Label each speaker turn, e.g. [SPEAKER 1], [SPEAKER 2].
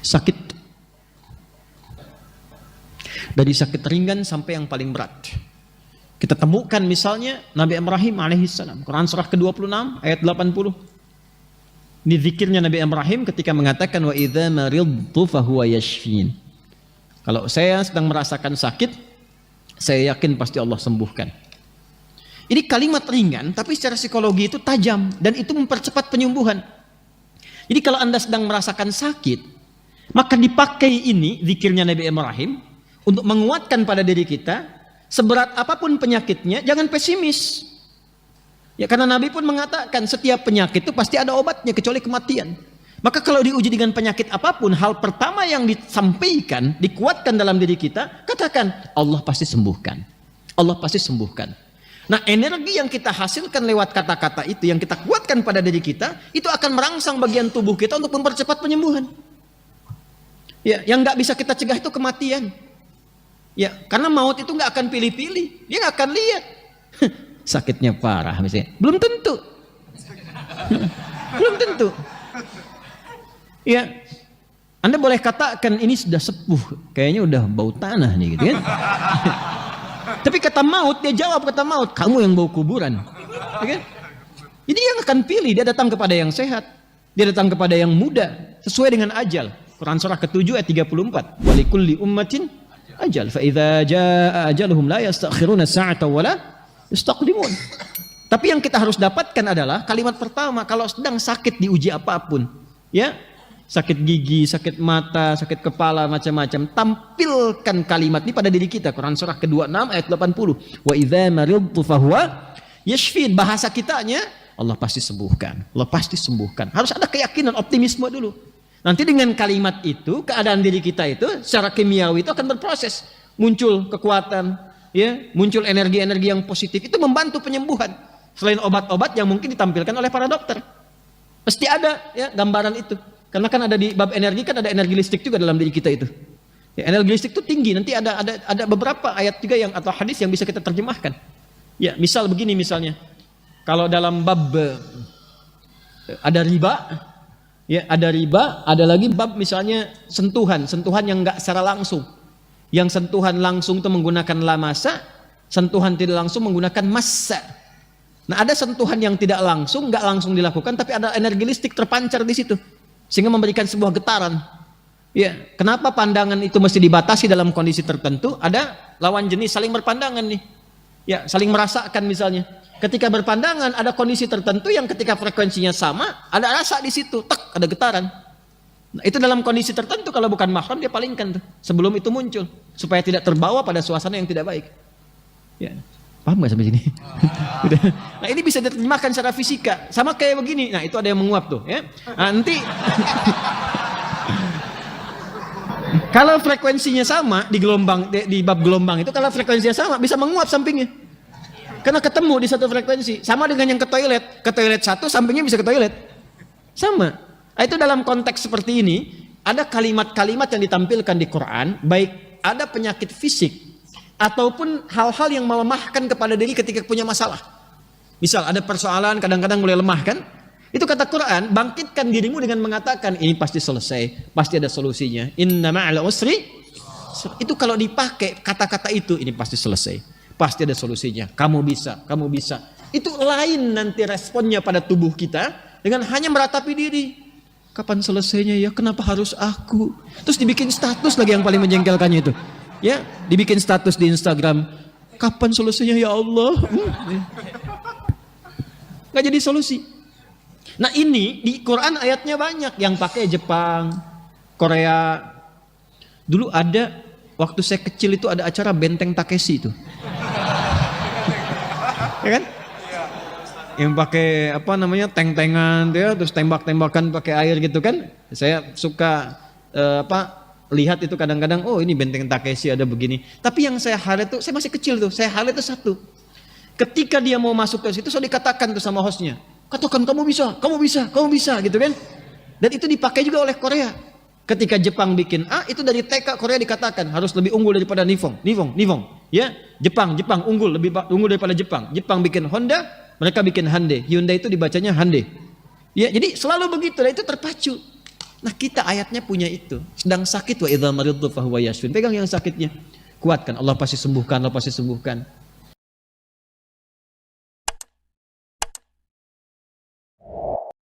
[SPEAKER 1] sakit. Dari sakit ringan sampai yang paling berat. Kita temukan misalnya Nabi Ibrahim alaihissalam, Quran surah ke-26 ayat 80. Ini zikirnya Nabi Ibrahim ketika mengatakan wa idza maridtu fahuwa yashfin. Kalau saya sedang merasakan sakit, saya yakin pasti Allah sembuhkan. Ini kalimat ringan tapi secara psikologi itu tajam dan itu mempercepat penyembuhan. Jadi kalau Anda sedang merasakan sakit, maka dipakai ini zikirnya Nabi Ibrahim untuk menguatkan pada diri kita, seberat apapun penyakitnya, jangan pesimis. Ya, karena Nabi pun mengatakan setiap penyakit itu pasti ada obatnya kecuali kematian. Maka kalau diuji dengan penyakit apapun, hal pertama yang disampaikan, dikuatkan dalam diri kita, katakan Allah pasti sembuhkan. Allah pasti sembuhkan. Nah, energi yang kita hasilkan lewat kata-kata itu, yang kita kuatkan pada diri kita, itu akan merangsang bagian tubuh kita untuk mempercepat penyembuhan. Ya, yang nggak bisa kita cegah itu kematian. Ya, karena maut itu nggak akan pilih-pilih, dia nggak akan lihat sakitnya parah misalnya, belum tentu, belum tentu. Ya, Anda boleh katakan ini sudah sepuh, kayaknya udah bau tanah nih, gitu kan? Tapi kata maut, dia jawab kata maut, kamu yang bau kuburan, ya kan? Jadi yang akan pilih, dia datang kepada yang sehat, dia datang kepada yang muda, sesuai dengan ajal. Quran surah ke-7 ayat 34. Walikulli ummatin ajal fa idza jaa ajaluhum la yastakhiruna sa'atan wala yastaqdimun. Tapi yang kita harus dapatkan adalah kalimat pertama kalau sedang sakit diuji apapun, ya, sakit gigi, sakit mata, sakit kepala, macam-macam, tampilkan kalimat ini pada diri kita. Quran surah ke-26 ayat 80. Wa idza maridtu fahuwa yashfin. Bahasa kitanya Allah pasti sembuhkan. Allah pasti sembuhkan. Harus ada keyakinan, optimisme dulu. Nanti dengan kalimat itu, keadaan diri kita itu secara kimiawi itu akan berproses, muncul kekuatan, ya, muncul energi-energi yang positif. Itu membantu penyembuhan. Selain obat-obat yang mungkin ditampilkan oleh para dokter, pasti ada ya gambaran itu. Karena kan ada di bab energi, kan ada energi listrik juga dalam diri kita itu. Ya, energi listrik itu tinggi. Nanti ada beberapa ayat juga yang atau hadis yang bisa kita terjemahkan. Ya, misal begini misalnya, kalau dalam bab ada riba. Ya, ada riba, ada lagi bab misalnya sentuhan yang enggak secara langsung. Yang sentuhan langsung itu menggunakan lamasa, sentuhan tidak langsung menggunakan massa. Nah, ada sentuhan yang tidak langsung, enggak langsung dilakukan, tapi ada energi listrik terpancar di situ, sehingga memberikan sebuah getaran. Ya, kenapa pandangan itu mesti dibatasi dalam kondisi tertentu? Ada lawan jenis saling berpandangan nih. Ya, saling merasakan misalnya. Ketika berpandangan ada kondisi tertentu yang ketika frekuensinya sama, ada rasa di situ, tak ada getaran. Nah, itu dalam kondisi tertentu kalau bukan mahram dia palingkan tuh sebelum itu muncul supaya tidak terbawa pada suasana yang tidak baik. Ya, paham nggak sampai sini? Nah, ini bisa diterjemahkan secara fisika, sama kayak begini. Nah, itu ada yang menguap tuh, ya. Nah, nanti kalau frekuensinya sama di gelombang di bab gelombang itu, kalau frekuensinya sama bisa menguap sampingnya. Karena ketemu di satu frekuensi, sama dengan yang ke toilet satu sampingnya bisa ke toilet, sama. Nah, itu dalam konteks seperti ini ada kalimat-kalimat yang ditampilkan di Quran, baik ada penyakit fisik ataupun hal-hal yang melemahkan kepada diri ketika punya masalah. Misal ada persoalan kadang-kadang mulai lemah kan, itu kata Quran, bangkitkan dirimu dengan mengatakan ini pasti selesai, pasti ada solusinya. Inna ma'al usri, itu kalau dipakai kata-kata itu ini pasti selesai. Pasti ada solusinya, kamu bisa, kamu bisa. Itu lain nanti responnya pada tubuh kita dengan hanya meratapi diri. Kapan selesainya ya? Kenapa harus aku? Terus dibikin status lagi yang paling menjengkelkannya itu. Ya, dibikin status di Instagram. Kapan selesainya ya Allah? Nggak jadi solusi. Nah, ini di Quran ayatnya banyak yang pakai Jepang, Korea. Dulu ada waktu saya kecil itu ada acara Benteng Takeshi itu. Ya kan? Yang pakai apa namanya tank-tankan ya, terus tembak-tembakan pakai air gitu kan. Saya suka lihat itu kadang-kadang, oh ini Benteng Takeshi ada begini. Tapi yang saya highlight tuh, saya masih kecil tuh, saya highlight itu satu. Ketika dia mau masuk ke situ, saya dikatakan tuh sama hostnya, katakan kamu bisa, kamu bisa, kamu bisa gitu kan. Dan itu dipakai juga oleh Korea. Ketika Jepang bikin A, itu dari TK Korea dikatakan harus lebih unggul daripada Nihon. Ya, Jepang unggul, lebih unggul daripada Jepang. Jepang bikin Honda, mereka bikin Hyundai. Hyundai itu dibacanya Hyundai. Ya, jadi selalu begitu, dan itu terpacu. Nah kita ayatnya punya itu. Sedang sakit wa idza maridtu fahuwa yashfin. Pegang yang sakitnya. Kuatkan, Allah pasti sembuhkan, Allah pasti sembuhkan.